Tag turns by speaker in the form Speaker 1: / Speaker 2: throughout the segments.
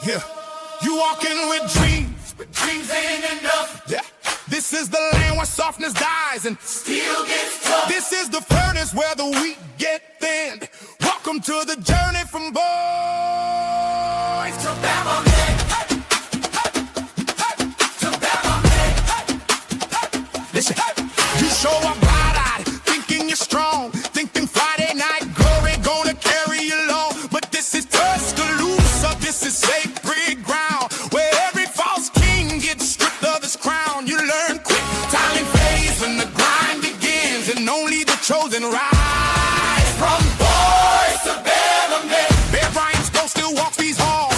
Speaker 1: Yeah, you walking with dreams, but dreams ain't enough. Yeah, this is the land where softness dies and steel gets tough. This is the furnace where the wheat get thin. Welcome to the journey from boys to Bama men. To Bama men. Listen, you show up wide-eyed, thinking you're strong, thinking Friday night glory gonna carry you long. But this is Tuscaloosa, this is sacred ground, where every false king gets stripped of his crown. You learn quick, time fades when the grind begins, and only the chosen rise. From boys to Bama men. Bear Bryant's ghost still walks these halls.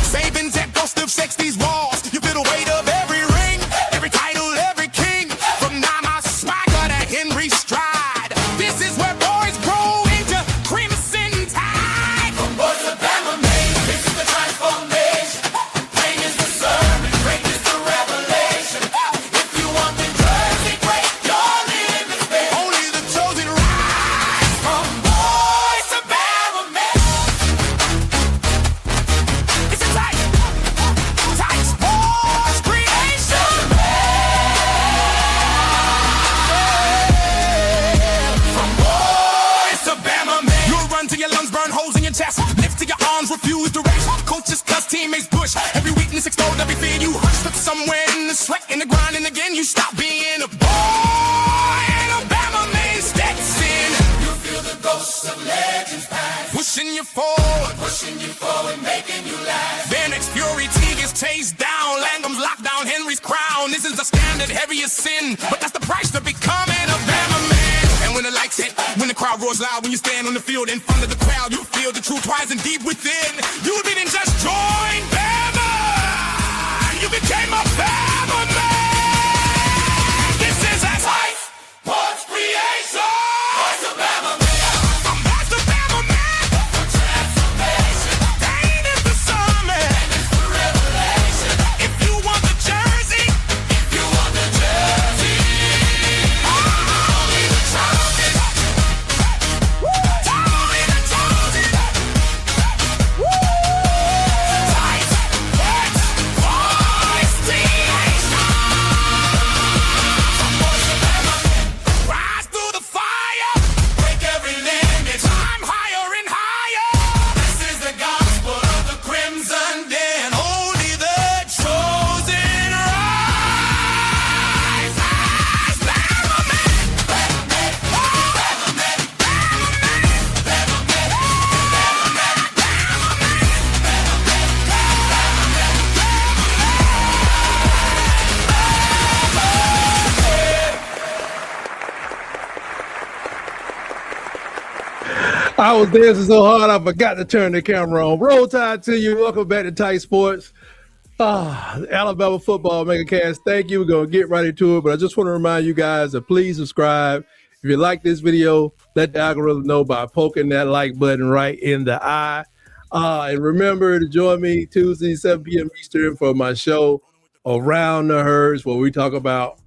Speaker 1: Saban's at ghost still shakes these walls. You feel the weight of every ring, every title, every king. From Nama Swagger to Henry Stride. This is where boys grow into crimson tide. From boys to Bama men, this is the transformation. Plain is the sermon, great is the revelation. If you want the jersey great, you're in the space. Only the chosen rise. From boys to Bama men. It's a tight sports creation. From boys to Bama men. You'll run till your lungs burn holes in your chest. Lift to your arms, refuse to rest. Coaches cuss, teammates push. Every weakness exposed, every fear you hush. But somewhere in the sweat, in the grind, and again you stop being a boy. And a Bama man steps in. You feel the ghosts of legends pass, pushing you forward, making you laugh. Their next fury Teague is chased down. Langham's locked down Henry's crown. This is the standard, heavy as sin, but that's the price to becoming a Bama man. And when the lights hit, when the crowd roars loud, when you stand on the field in front of the crowd, you feel the truth rising deep within. You didn't just join Bama, you became a Bama man. This is a tight sports creation. Boys to Bama men. From boys to Bama men. For transformation. Pain is the sermon. And it's the revelation. If you want the jersey. If you want the jersey. Only the chosen. Only the chosen. Tight sports creation. From boys to Bama men. Rise through the fire. Break every limit. Climb higher and higher. This is the gospel of the crimson den. Only the chosen rise. Rise, Bama men. Bama men. Bama men. Bama men. Bama men.
Speaker 2: I was dancing so hard I forgot to turn the camera on. Roll Tide to you. Welcome back to Tight Sports. Alabama football megacast. Thank you. We're going to get right into it, but I just want to remind you guys to please subscribe. If you like this video, let the algorithm know by poking that like button right in the eye. And remember to join me Tuesday, 7 p.m. Eastern for my show Around the Herds, where we talk about,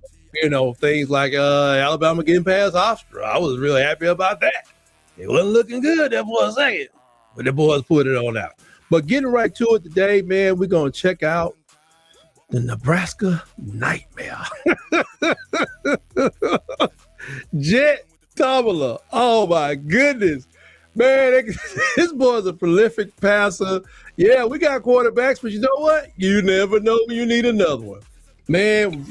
Speaker 2: things like Alabama getting past Austria. I was really happy about that. It wasn't looking good there for a second, but the boys put it on out. But getting right to it today, man, we're going to check out the Nebraska Nightmare. Jett Thomalla. Oh, my goodness. Man, this boy's a prolific passer. Yeah, we got quarterbacks, but you know what? You never know when you need another one. Man,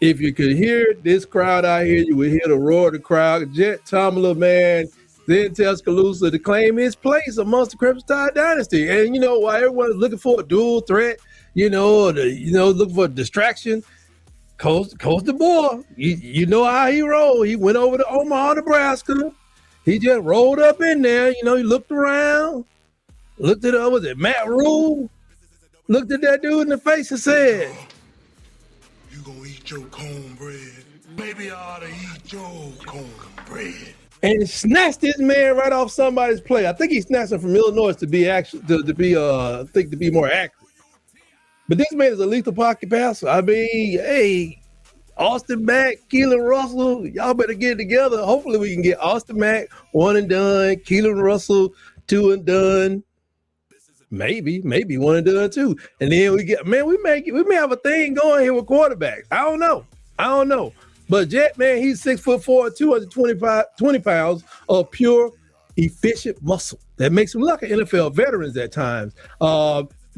Speaker 2: if you could hear this crowd out here, you would hear the roar of the crowd. Jett Thomalla, man, then Tuscaloosa to claim his place amongst the Crimson Tide dynasty. And while everyone is looking for a dual threat, looking for a distraction, Coach the boy, you know how he rolled. He went over to Omaha, Nebraska. He just rolled up in there. He looked around, looked at was it Matt Rule? Looked at that dude in the face and said,
Speaker 3: "You gonna eat your cornbread? Maybe I ought to eat your cornbread."
Speaker 2: and snatched this man right off somebody's play. I think he snatched him from Illinois to be more accurate. But this man is a lethal pocket passer. I mean, hey, Austin Mack, Keelan Russell, y'all better get it together. Hopefully we can get Austin Mack 1 and done, Keelan Russell 2 and done. Maybe one and done too. And then we may have a thing going here with quarterbacks. I don't know. But Jett, man, he's 6'4", 20 pounds of pure, efficient muscle. That makes him like an NFL veterans at times.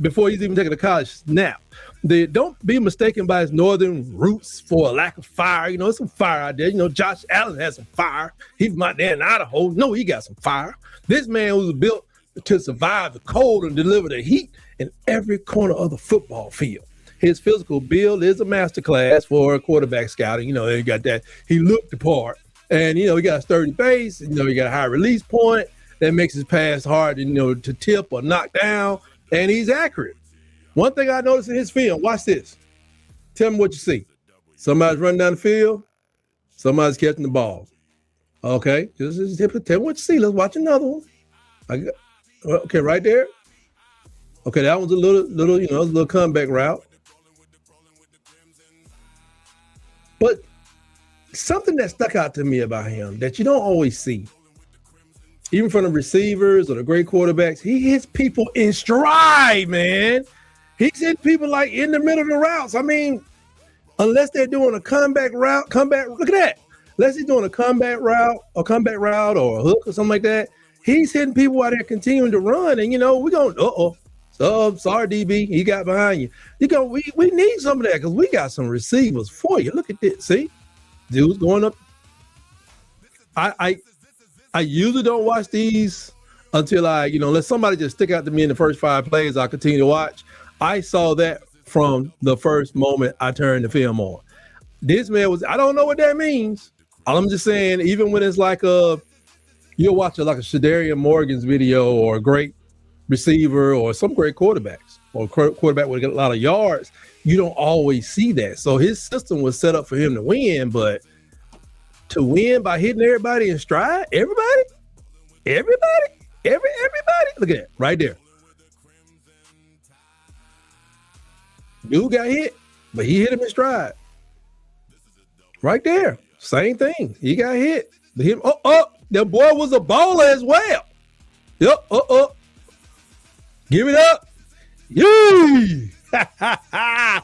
Speaker 2: Before he's even taking a college snap. Don't be mistaken by his northern roots for a lack of fire. There's some fire out there. Josh Allen has some fire. He's from out there in Idaho. No, he got some fire. This man was built to survive the cold and deliver the heat in every corner of the football field. His physical build is a masterclass for quarterback scouting. He got that. He looked the part. And, he got a sturdy base. He got a high release point that makes his pass hard, to tip or knock down. And he's accurate. One thing I noticed in his film, watch this. Tell me what you see. Somebody's running down the field. Somebody's catching the ball. Okay, just tell me what you see. Let's watch another one. Okay, right there. Okay, that one's a little comeback route. But something that stuck out to me about him that you don't always see, even from the receivers or the great quarterbacks, he hits people in stride, man. He's hitting people like in the middle of the routes. I mean, unless they're doing a comeback route, look at that. Unless he's doing a comeback route or a hook or something like that, he's hitting people out there continuing to run. And, we're going, sorry, DB, he got behind you. We need some of that because we got some receivers for you. Look at this. See? Dude's going up. I usually don't watch these until unless somebody just stick out to me in the first 5 plays, I'll continue to watch. I saw that from the first moment I turned the film on. This man I don't know what that means. I'm just saying, even when it's like you'll watch a Shadarian Morgan's video or a great receiver or some great quarterbacks or quarterback with a lot of yards, you don't always see that. So his system was set up for him to win, but to win by hitting everybody in stride, everybody, look at that right there. Dude got hit, but he hit him in stride. Right there, same thing. He got hit. The boy was a bowler as well. Yep. Give it up. Yee! Yeah,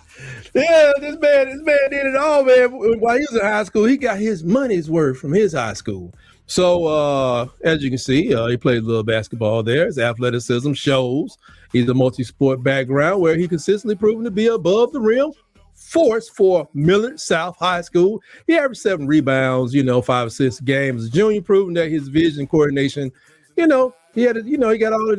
Speaker 2: this man did it all, man. While he was in high school, he got his money's worth from his high school. So, as you can see, he played a little basketball there. His athleticism shows. He's a multi-sport background where he consistently proven to be above the rim force for Millard South High School. He averaged 7 rebounds, 5 assists a game. As a junior, proving that his vision coordination, he got all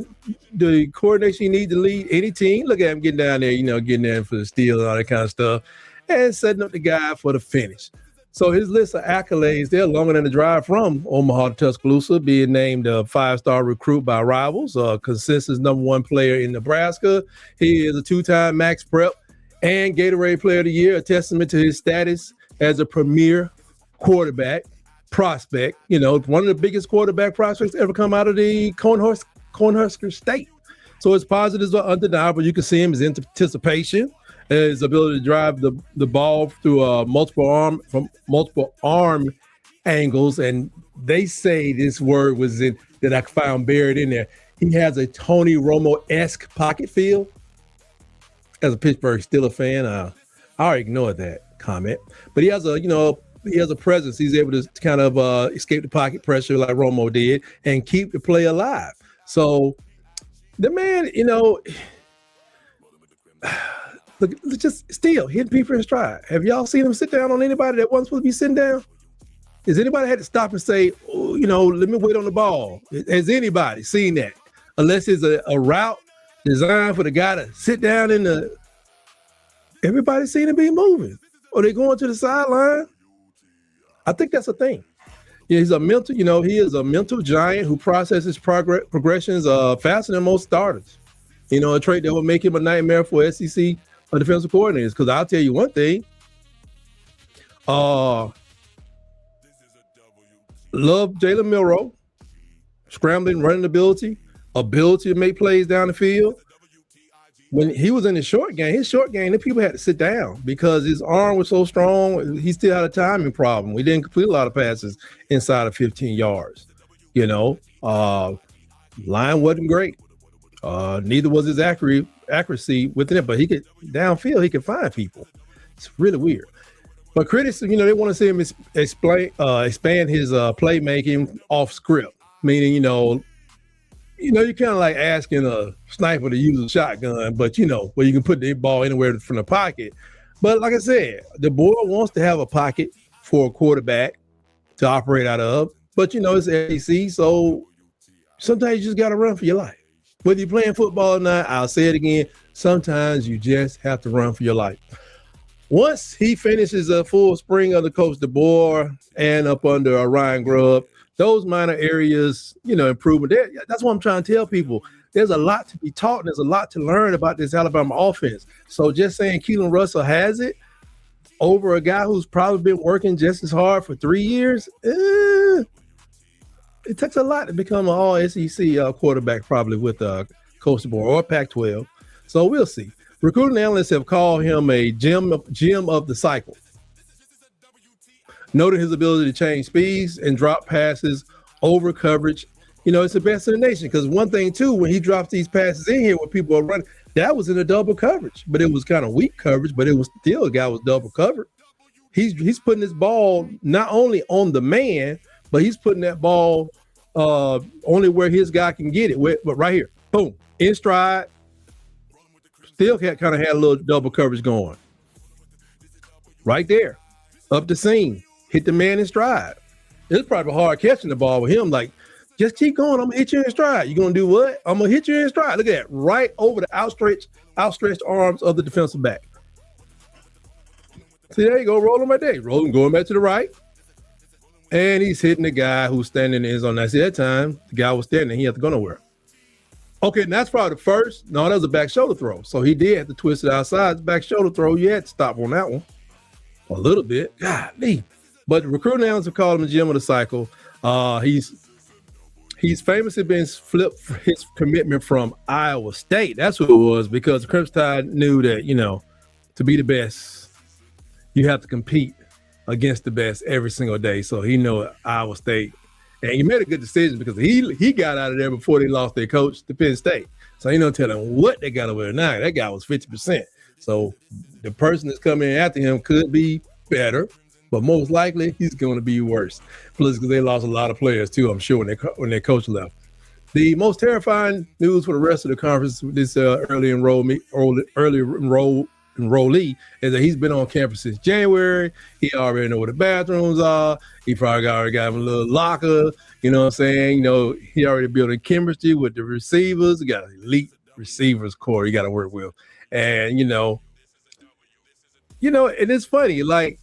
Speaker 2: the coordination he needs to lead any team. Look at him getting down there, getting there for the steal and all that kind of stuff, and setting up the guy for the finish. So his list of accolades, they're longer than the drive from Omaha to Tuscaloosa, being named a 5-star recruit by rivals, consensus #1 player in Nebraska. He is a 2-time Max Prep and Gatorade Player of the Year, a testament to his status as a premier quarterback prospect. One of the biggest quarterback prospects ever come out of the Cornhusker State. So his positives are undeniable. You can see him, his anticipation, his ability to drive the ball through multiple arm angles. And they say this word was in that I found buried in there. He has a Tony Romo-esque pocket feel. As a Pittsburgh Steelers fan, I already ignored that comment. But he has a presence. He's able to kind of escape the pocket pressure like Romo did and keep the play alive. So the man, look, just still hitting people in stride. Have y'all seen him sit down on anybody that wasn't supposed to be sitting down? Has anybody had to stop and say, let me wait on the ball? Has anybody seen that? Unless it's a route designed for the guy to sit down everybody seen him be moving. Or they going to the sideline. I think that's a thing. Yeah, he's a mental, he is a mental giant who processes progressions faster than most starters. A trait that will make him a nightmare for SEC defensive coordinators. Because I'll tell you one thing. Love Jalen Milroe, scrambling, running ability to make plays down the field. When he was in his short game, the people had to sit down because his arm was so strong. He still had a timing problem. We didn't complete a lot of passes inside of 15 yards. Line wasn't great. Neither was his accuracy within it, but he could downfield. He could find people. It's really weird. But critics, they want to see him expand his playmaking off script, meaning, you're kind of like asking a sniper to use a shotgun, but where you can put the ball anywhere from the pocket. But like I said, the board wants to have a pocket for a quarterback to operate out of. But it's SEC, so sometimes you just got to run for your life. Whether you're playing football or not, I'll say it again. Sometimes you just have to run for your life. Once he finishes a full spring under Coach DeBoer and up under Ryan Grubb, those minor areas, improvement. That's what I'm trying to tell people. There's a lot to be taught, and there's a lot to learn about this Alabama offense. So just saying Keelan Russell has it over a guy who's probably been working just as hard for 3 years, it takes a lot to become an all-SEC quarterback probably with Coach DeBoer or Pac-12. So we'll see. Recruiting analysts have called him a gem of the cycle, noting his ability to change speeds and drop passes over coverage. It's the best in the nation, because one thing, too, when he drops these passes in here where people are running, that was in a double coverage, but it was kind of weak coverage, but it was still a guy was double covered. He's putting this ball not only on the man, but he's putting that ball only where his guy can get it. But right here, boom, in stride, still kind of had a little double coverage going. Right there, up the seam, hit the man in stride. It's probably hard catching the ball with him. Like, just keep going. I'm gonna hit you in stride. You're gonna do what? I'm gonna hit you in stride. Look at that, right over the outstretched arms of the defensive back. See, there you go, rolling right there. Rolling, going back to the right. And he's hitting the guy who's standing in his own. I see that time, the guy was standing. He had to go nowhere. Okay, and that's probably the first. No, that was a back shoulder throw. So he did have to twist it outside. Back shoulder throw, you had to stop on that one. A little bit. Golly. But the recruiting analysts have called him a gem of the cycle. He's famously been flipped for his commitment from Iowa State. That's what it was, because the Crimson Tide knew that, to be the best, you have to compete against the best every single day. So he knew Iowa State. And he made a good decision, because he got out of there before they lost their coach to Penn State. So he don't tell them what they got over there now. That guy was 50%. So the person that's coming in after him could be better, but most likely he's going to be worse. Plus, because they lost a lot of players too, I'm sure, when their coach left. The most terrifying news for the rest of the conference with this early enrollee is that he's been on campus since January. He already know where the bathrooms are. He probably already got him a little locker. You know what I'm saying? He already building chemistry with the receivers. He got an elite receivers core he got to work with. And, and it's funny, like,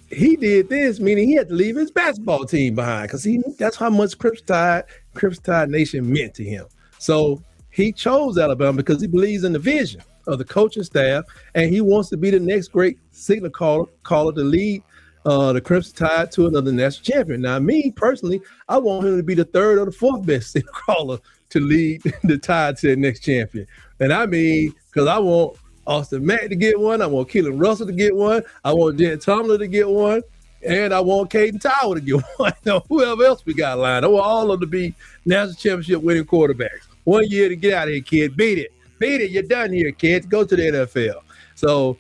Speaker 2: he did this, meaning he had to leave his basketball team behind, because that's how much Crimson Tide Nation meant to him. So he chose Alabama because he believes in the vision of the coaching staff, and he wants to be the next great signal caller to lead the Crimson Tide to another national champion. Now, me personally, I want him to be the third or the fourth best signal caller to lead the Tide to the next champion. And I mean, because I want Austin Mack to get one, I want Keelan Russell to get one, I want Jett Thomalla to get one, and I want Caden Tower to get one. Whoever else we got lined, I want all of them to be national championship winning quarterbacks. 1 year to get out of here, kid. Beat it. You're done here, kids. Go to the NFL. So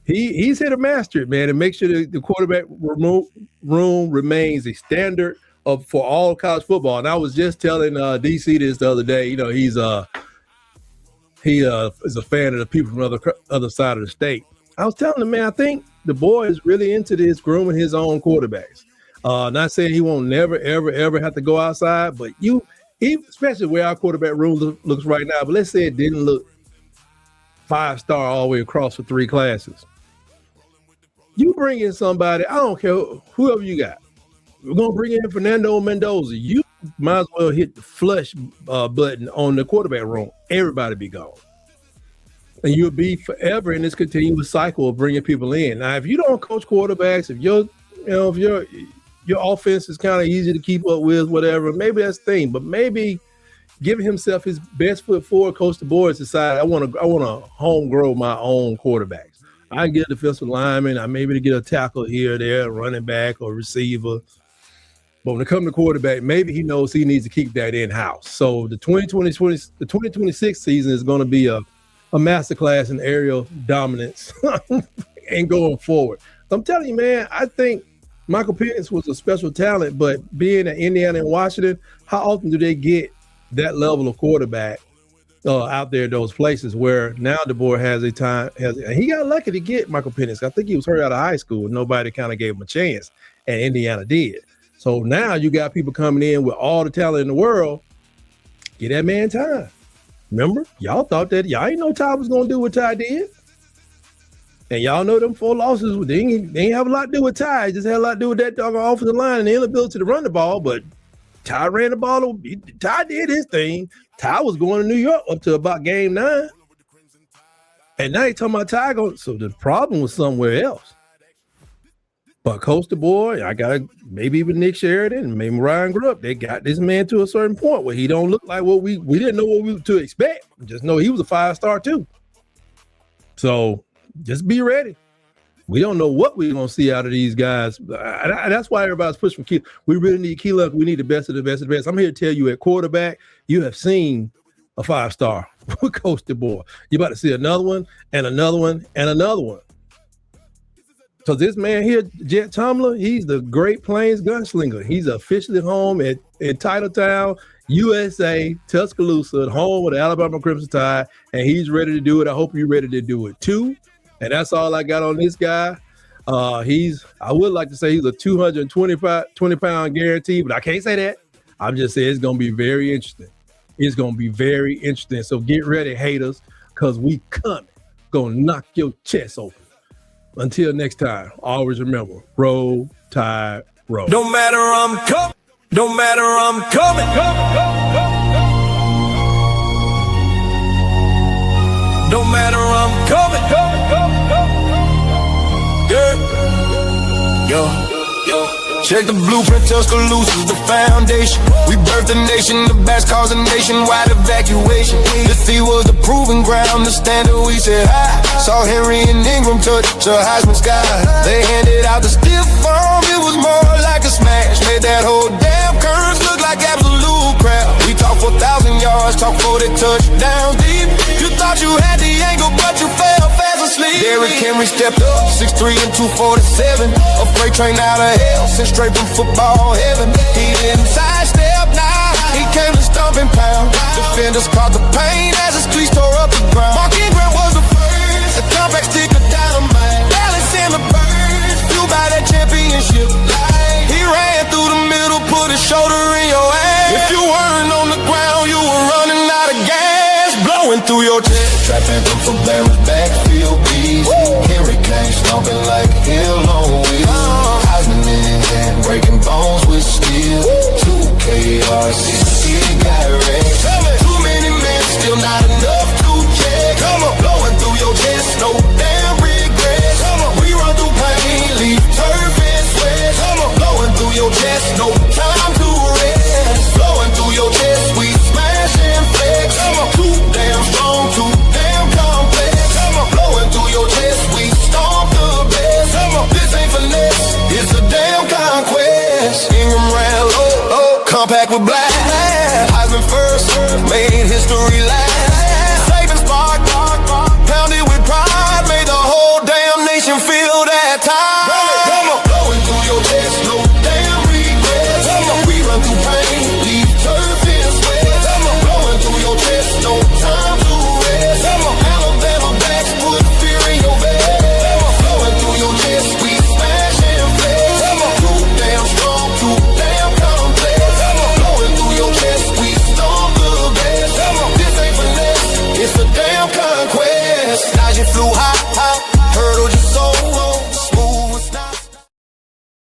Speaker 2: he's here to master it, man, and make sure the quarterback room remains a standard for all college football. And I was just telling DC this the other day. He is a fan of the people from the other side of the state. I was telling him, man, I think the boy is really into this, grooming his own quarterbacks. Not saying he won't never, ever, ever have to go outside, but especially where our quarterback room looks right now. But let's say it didn't look 5-star all the way across for 3 classes. You bring in somebody, I don't care whoever you got. We're going to bring in Fernando Mendoza. You might as well hit the flush button on the quarterback room. Everybody be gone. And you'll be forever in this continuous cycle of bringing people in. Now, if you don't coach quarterbacks, if your offense is kind of easy to keep up with, whatever, maybe that's the thing. But maybe giving himself his best foot forward, Coach DeBoer decide I want to home grow my own quarterbacks. I can get a defensive lineman. I maybe to get a tackle here or there, running back or receiver. But when it comes to quarterback, maybe he knows he needs to keep that in-house. So the 2026 season is going to be a masterclass in aerial dominance and going forward. I'm telling you, man, I think Michael Penix was a special talent, but being at Indiana and Washington, how often do they get that level of quarterback out there in those places where now DeBoer has a time, and he got lucky to get Michael Penix. I think he was hurt out of high school and nobody kind of gave him a chance, and Indiana did. So now you got people coming in with all the talent in the world. Get that man time. Remember, y'all thought that y'all ain't know Ty was going to do what Ty did. And y'all know them 4 losses, they ain't have a lot to do with Ty. It just had a lot to do with that doggone offensive line and the inability to run the ball. But Ty ran the ball. Ty did his thing. Ty was going to New York up to about game 9. And now you're talking about Ty going. So the problem was somewhere else. But Coach DeBoer, I got maybe even Nick Sheridan, maybe Ryan Grubb, they got this man to a certain point where he don't look like what we didn't know what we to expect. Just know he was a 5-star too. So just be ready. We don't know what we're going to see out of these guys. That's why everybody's pushing for key. We really need key luck. We need the best of the best of the best. I'm here to tell you at quarterback, you have seen a 5-star with Coach DeBoer. You're about to see another one and another one and another one. So this man here, Jett Thomalla, he's the Great Plains gunslinger. He's officially home in Titletown, USA, Tuscaloosa, home with the Alabama Crimson Tide, and he's ready to do it. I hope you're ready to do it too. And that's all I got on this guy. I would like to say he's a 20-pound guarantee, but I can't say that. I'm just saying it's going to be very interesting. It's going to be very interesting. So get ready, haters, because we coming. Going to knock your chest open. Until next time, always remember, roll, tide, roll.
Speaker 1: No matter I'm coming. No matter I'm coming. No matter I'm coming. Yeah. Yo. Check the blueprint, Tuscaloosa's the foundation. We birthed a nation, the best cause a nationwide evacuation. The sea was the proving ground, the standard we set high. Saw Henry and Ingram touch the Heisman sky. They handed out the stiff arm, it was more like a smash. Made that whole damn curve look like absolute crap. We talk 4,000 yards, talk 40 touchdowns deep. You thought you had the angle, but you fell fast asleep. Derrick Henry stepped up, 6'3" and 247. A freight train out of hell, sent straight from football heaven. He didn't sidestep, nah, he came to stomp and pound. Defenders caught the pain as his cleats tore up the ground. Mark Ingram was the first, a compact stick of dynamite. Dallas and the birds, flew by that championship line. He ran through the middle, put his shoulder in your ass. If you weren't on the ground, you were running out of gas, blowing through your chest. Trapping them for Barron's backfield beast. Henry came stomping like hell on wheels. Heisman in hand, breaking bones with steel. 2 KRC, he got wrecked. Too many men, still not enough to check. Come on, blowing through your chest, no damn regrets. Come on, we run through pain, leave turf and sweat. Come on, blowing through your chest, no time to rest. Blowing through your chest, we smash and flex. Come on, too damn strong, too damn complex. Come on, blowing through your chest, we stomp the best. Come on, this ain't finesse, it's a damn conquest. Ingram ran low, compact with black. Heisman first, made history last. Saving spark, pounded with pride, made the whole damn nation feel that time. Come on, blowing through your chest, no damn regrets. Come on, we run through pain, leave turf and sweat. Come on, blowing through your chest, no time to rest. Come on, Alabama backs put fear in your bed. Come on, blowing through your chest, we smash and flex. Come on, too damn strong, too damn complex. Come on, blowing through your chest, we stomp the best. Come on, this ain't finesse, it's a damn conquest. Najee flew high.